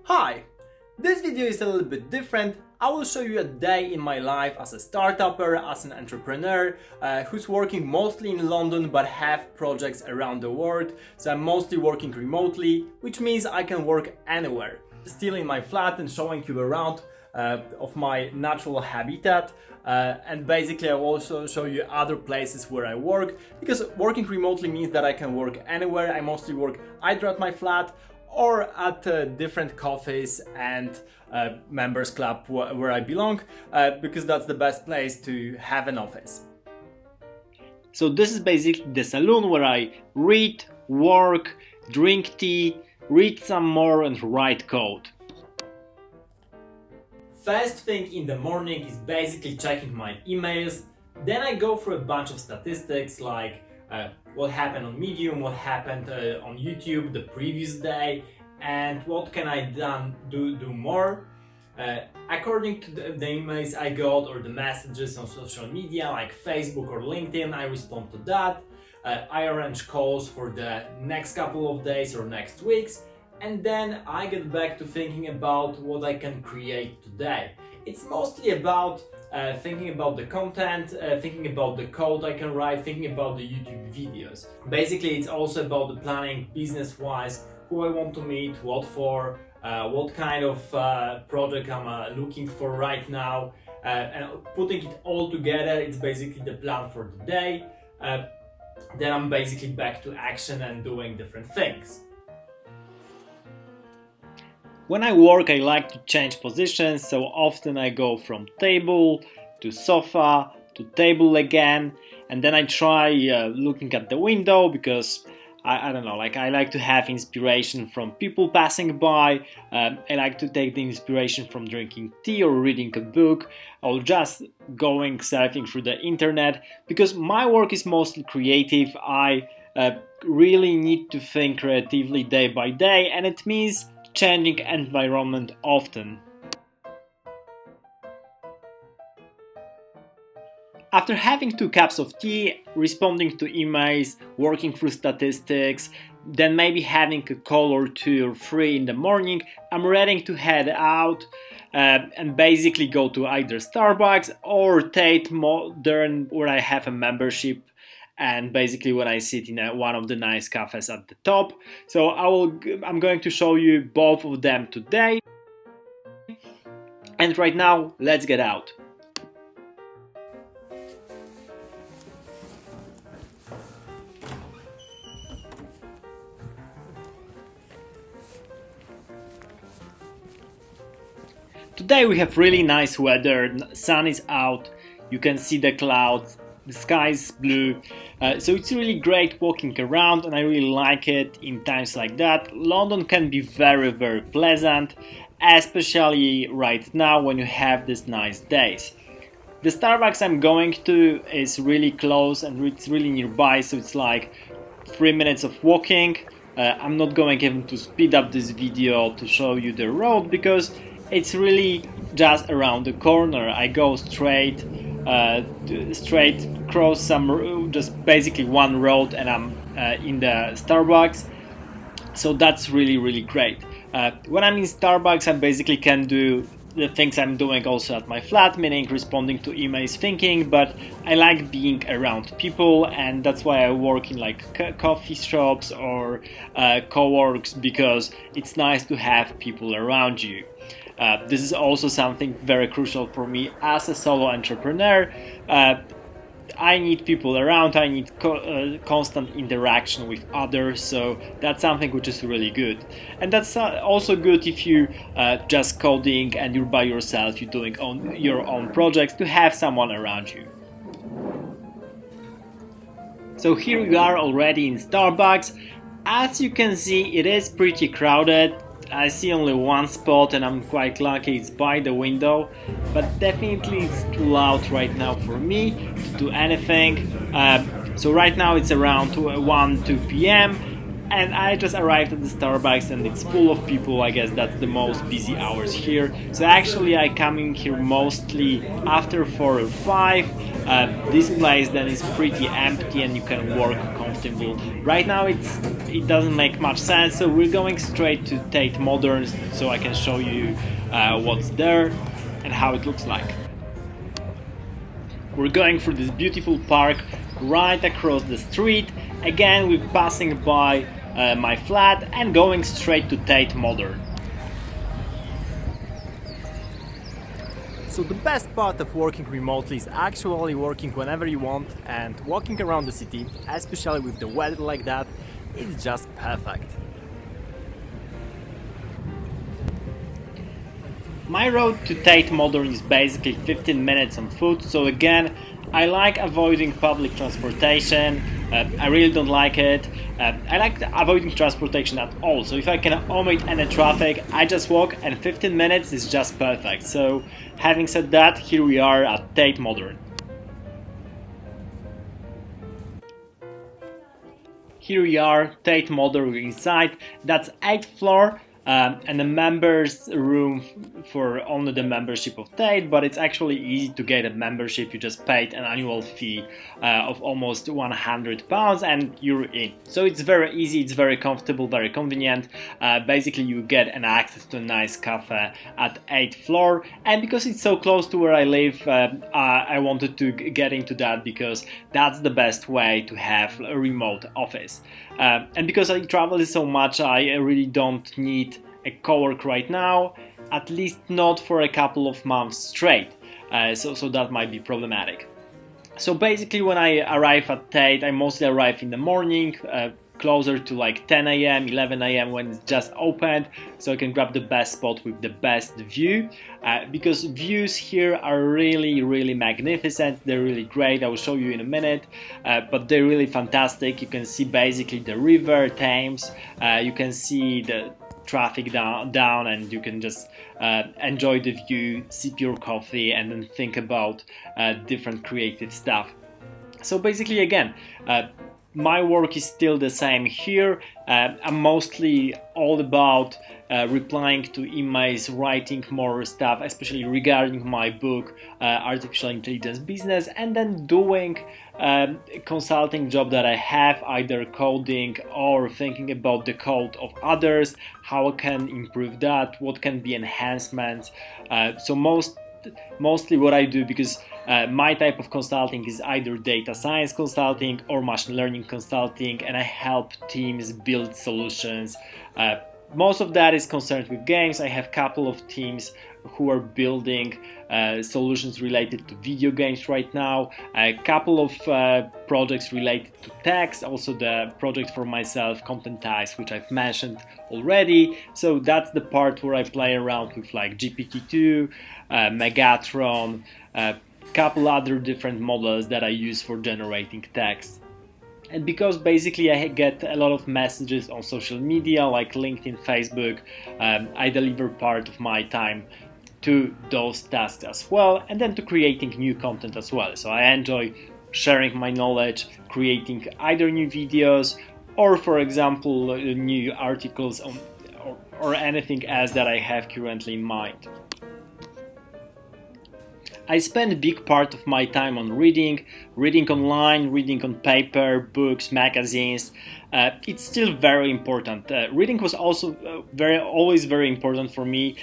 Hi! This video is a little bit different. I will show you a day in my life as a startupper, as an entrepreneur who's working mostly in London but have projects around the world. So I'm mostly working remotely, which means I can work anywhere. Still in my flat and showing you around of my natural habitat. And basically I will also show you other places where I work, because working remotely means that I can work anywhere. I mostly work either at my flat or at different coffees and members club where I belong, because that's the best place to have an office. So this is basically the saloon where I read, work, drink tea, read some more and write code. First thing in the morning is basically checking my emails. Then I go through a bunch of statistics like what happened on Medium, what happened on YouTube the previous day, and what can I do more. According to the emails I got or the messages on social media like Facebook or LinkedIn, I respond to that. I arrange calls for the next couple of days or next weeks, and then I get back to thinking about what I can create today. It's mostly about thinking about the content, thinking about the code I can write, thinking about the YouTube videos. Basically, it's also about the planning business-wise, who I want to meet, what for, what kind of project I'm looking for right now, and putting it all together. It's basically the plan for the day. Then I'm basically back to action and doing different things. When I work, I like to change positions, so often I go from table to sofa to table again, and then I try looking at the window because I don't know, like I like to have inspiration from people passing by. I like to take the inspiration from drinking tea or reading a book or just going surfing through the internet, because my work is mostly creative. I really need to think creatively day by day, and it means changing environment often. After having 2 cups of tea, responding to emails, working through statistics, then maybe having a call or 2 or 3 in the morning, I'm ready to head out and basically go to either Starbucks or Tate Modern, where I have a membership, and basically when I sit in one of the nice cafes at the top. So I'm going to show you both of them today. And right now, let's get out. Today we have really nice weather, sun is out, you can see the clouds, the sky is blue, so it's really great walking around, and I really like it in times like that. London can be very pleasant, especially right now when you have these nice days. The Starbucks I'm going to is really close and it's really nearby, so it's like 3 minutes of walking. I'm not going even to speed up this video to show you the road because it's really just around the corner. I go straight cross some, just basically one road, and I'm in the Starbucks. So that's really great. When I'm in Starbucks, I basically can do the things I'm doing also at my flat, meaning responding to emails, thinking, but I like being around people, and that's why I work in like coffee shops or co-works, because it's nice to have people around you. This is also something very crucial for me as a solo entrepreneur. I need people around, I need constant interaction with others, so that's something which is really good. And that's also good if you just coding and you're by yourself, you're doing your own projects, to have someone around you. So here we are already in Starbucks. As you can see, it is pretty crowded. I see only one spot and I'm quite lucky it's by the window, but definitely it's too loud right now for me to do anything. So right now it's around 1-2 p.m. and I just arrived at the Starbucks and it's full of people. I guess that's the most busy hours here. So actually I come in here mostly after 4 or 5. This place then is pretty empty and you can work comfortable. Right now it's it doesn't make much sense, so we're going straight to Tate Modern so I can show you what's there and how it looks like. We're going through this beautiful park right across the street. Again, we're passing by my flat and going straight to Tate Modern. So the best part of working remotely is actually working whenever you want and walking around the city, especially with the weather like that, it's just perfect. My road to Tate Modern is basically 15 minutes on foot, so again, I like avoiding public transportation. I really don't like it. I like avoiding transportation at all, so if I can omit any traffic, I just walk and 15 minutes is just perfect. So having said that, here we are at Tate Modern. Here we are, Tate Modern inside. That's 8th floor. And a members room for only the membership of Tate, but it's actually easy to get a membership. You just paid an annual fee of almost £100 and you're in. So it's very easy, it's very comfortable, very convenient. Basically you get an access to a nice cafe at 8th floor, and because it's so close to where I live, I wanted to get into that because that's the best way to have a remote office. And because I travel so much, I really don't need a co-work right now, at least not for a couple of months straight, so that might be problematic. So basically when I arrive at Tate, I mostly arrive in the morning, closer to like 10 a.m, 11 a.m. when it's just opened, so I can grab the best spot with the best view, because views here are really magnificent, they're really great, I will show you in a minute, but they're really fantastic. You can see basically the river Thames, you can see the traffic down and you can just enjoy the view, sip your coffee and then think about different creative stuff. So basically again, my work is still the same here. I'm mostly all about replying to emails, writing more stuff, especially regarding my book, Artificial Intelligence Business, and then doing a consulting job that I have, either coding or thinking about the code of others, how I can improve that, what can be enhancements. So mostly what I do, because my type of consulting is either data science consulting or machine learning consulting, and I help teams build solutions. Most of that is concerned with games. I have a couple of teams who are building solutions related to video games right now, a couple of projects related to text, also the project for myself, Contentize, which I've mentioned already. So that's the part where I play around with like GPT-2, Megatron, couple other different models that I use for generating text. And because basically I get a lot of messages on social media like LinkedIn, Facebook, I deliver part of my time to those tasks as well, and then to creating new content as well. So I enjoy sharing my knowledge, creating either new videos or, for example, new articles on, or anything else that I have currently in mind. I spend a big part of my time on reading online, reading on paper, books, magazines. It's still very important. Reading was also always very important for me,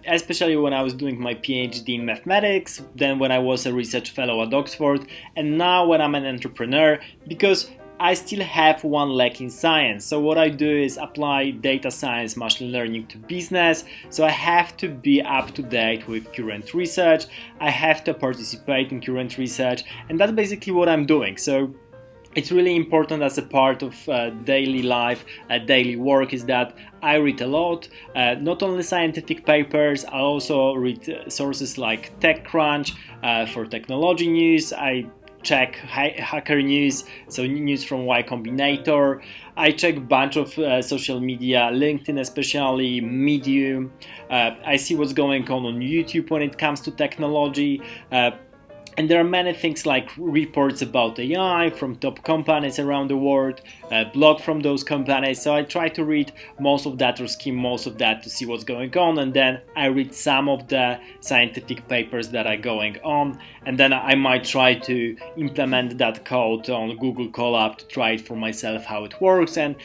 especially when I was doing my PhD in mathematics, then when I was a research fellow at Oxford, and now when I'm an entrepreneur, because I still have one leg in science. So what I do is apply data science, machine learning to business. So I have to be up to date with current research. I have to participate in current research, and that's basically what I'm doing. So it's really important as a part of daily life, daily work, is that I read a lot, not only scientific papers, I also read sources like TechCrunch for technology news. I check hacker news, so news from Y Combinator. I check a bunch of social media, LinkedIn especially, Medium. I see what's going on YouTube when it comes to technology. And there are many things like reports about AI from top companies around the world, blog from those companies. So I try to read most of that or skim most of that to see what's going on. And then I read some of the scientific papers that are going on. And then I might try to implement that code on Google Colab to try it for myself how it works. And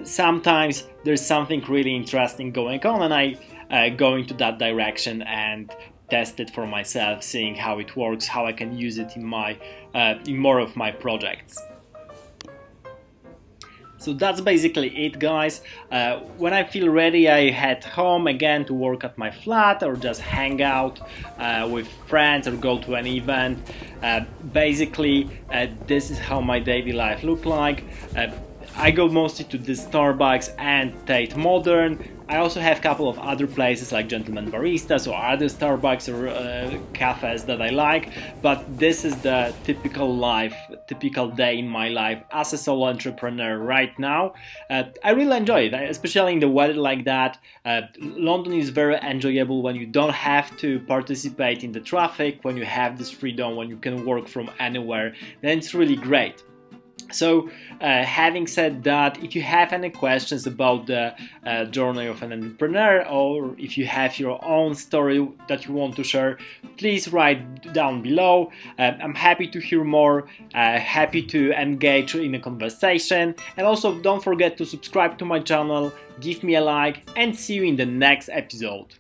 sometimes there's something really interesting going on, and I go into that direction and test it for myself, seeing how it works, how I can use it in more of my projects. So that's basically it, guys. When I feel ready, I head home again to work at my flat or just hang out with friends or go to an event. Basically, this is how my daily life look like. I go mostly to this Starbucks and Tate Modern. I also have a couple of other places like Gentleman Baristas or other Starbucks or cafes that I like, but this is the typical day in my life as a solo entrepreneur right now. I really enjoy it, especially in the weather like that. London is very enjoyable when you don't have to participate in the traffic, when you have this freedom, when you can work from anywhere, then it's really great. So, having said that, if you have any questions about the journey of an entrepreneur, or if you have your own story that you want to share, please write down below. I'm happy to hear more, happy to engage in a conversation, and also don't forget to subscribe to my channel, give me a like, and see you in the next episode.